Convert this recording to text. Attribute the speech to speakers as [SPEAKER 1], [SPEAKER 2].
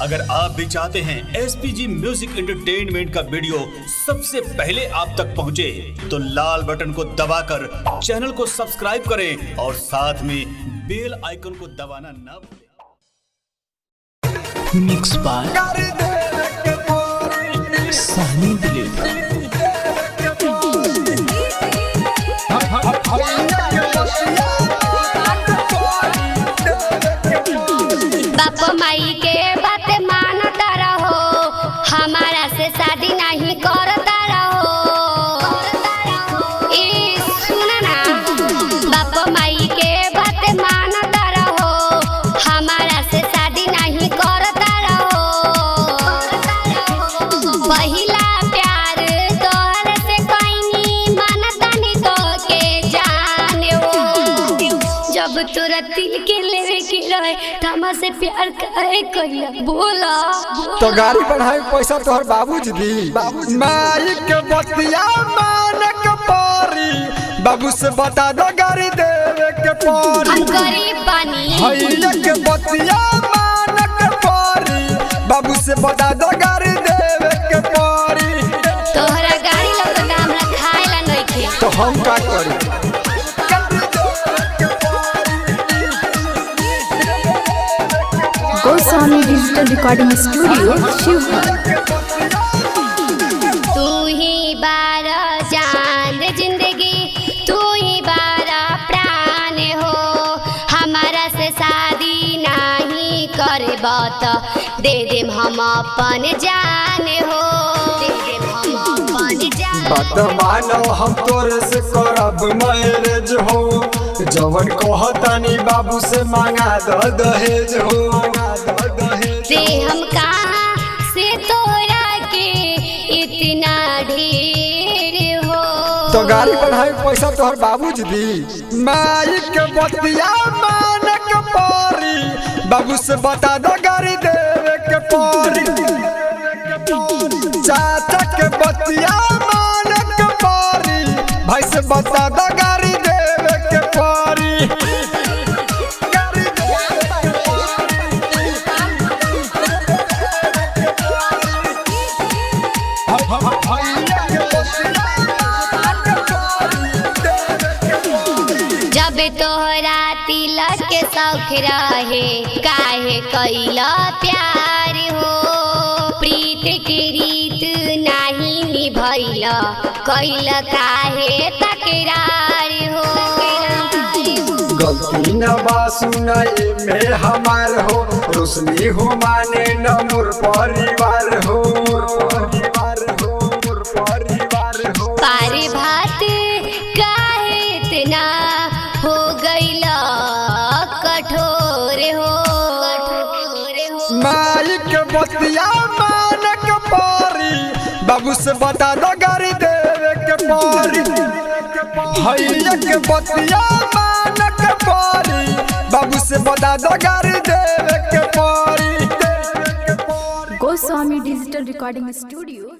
[SPEAKER 1] अगर आप भी चाहते हैं SPG म्यूजिक एंटरटेनमेंट का वीडियो सबसे पहले आप तक पहुंचे, तो लाल बटन को दबाकर चैनल को सब्सक्राइब करें और साथ में बेल आइकन को दबाना ना भूलें।
[SPEAKER 2] मिक्स बाय सनी दिलीप।
[SPEAKER 3] बाप माई के बात मानता रहो, हमारा से शादी नहीं करता रहो। ई सुना ना, बाप माई के बात मानता रहो, हमारा से शादी नहीं करता रहो। पहिला प्यार तोहर से कहीं मानता नहीं तो के जाने हो। जब तोरा दिल के लेवे के रहे तमा से प्यार काहे कइला बोला।
[SPEAKER 4] तो गाड़ी बढ़ाए पैसा तोहर बाबूजी दी। माई के बतिया मान के पारी, बाबू से बता दो गाड़ी देवे के पारी।
[SPEAKER 3] हम गरीब बानी।
[SPEAKER 4] भैया के बतिया मान के पारी, बाबू से बता दो गाड़ी देवे के पारी।
[SPEAKER 3] तोहरा गाड़ी लगता हमरा खाएला नइखे।
[SPEAKER 4] तो हम का करी?
[SPEAKER 5] Goswami digital recording studio Sheohar.
[SPEAKER 3] तू ही बारा जान जिंदगी, तू ही बारा प्राण हो। हमारा से शादी नहीं करे बात दे देम हम अपन जान हो। दे देम हम अपन जान।
[SPEAKER 4] बात मानो हम तोरे से करब मैरिज हो, जवन कहतानी बाबू से मांगा दहेज हो।
[SPEAKER 3] से हम कहाँ से तोरा के इतना ढेर हो।
[SPEAKER 4] तो गाड़ी बढ़ाए पैसा तोहर बाबूजी दी। माई के बतिया मान के पारी, बाबू से बता दो गाड़ी देवे के पारी। चाचा के बतिया मान के पारी, भाई से बता दो गाड़ी देवे के पारी।
[SPEAKER 3] जब तोहरा तिलक के शौक रहे, काहे कैला प्यार हो। प्रीत के रीत नहीं निभैला, कैला काहे तकरार हो।
[SPEAKER 4] गलती न बा सुनाए में हमार हो, रोशनी हो माने न मोर परिवार हो।
[SPEAKER 3] पार भात काहे इतना हो गईला कठोर हो।
[SPEAKER 4] माई के बतिया मान के पारी, बाबू से बता दो गाड़ी देवे के पारी। भैया के बतिया मान के पारी, बाबू से बता दो गाड़ी देवे के पारी।
[SPEAKER 5] Goswami digital recording studio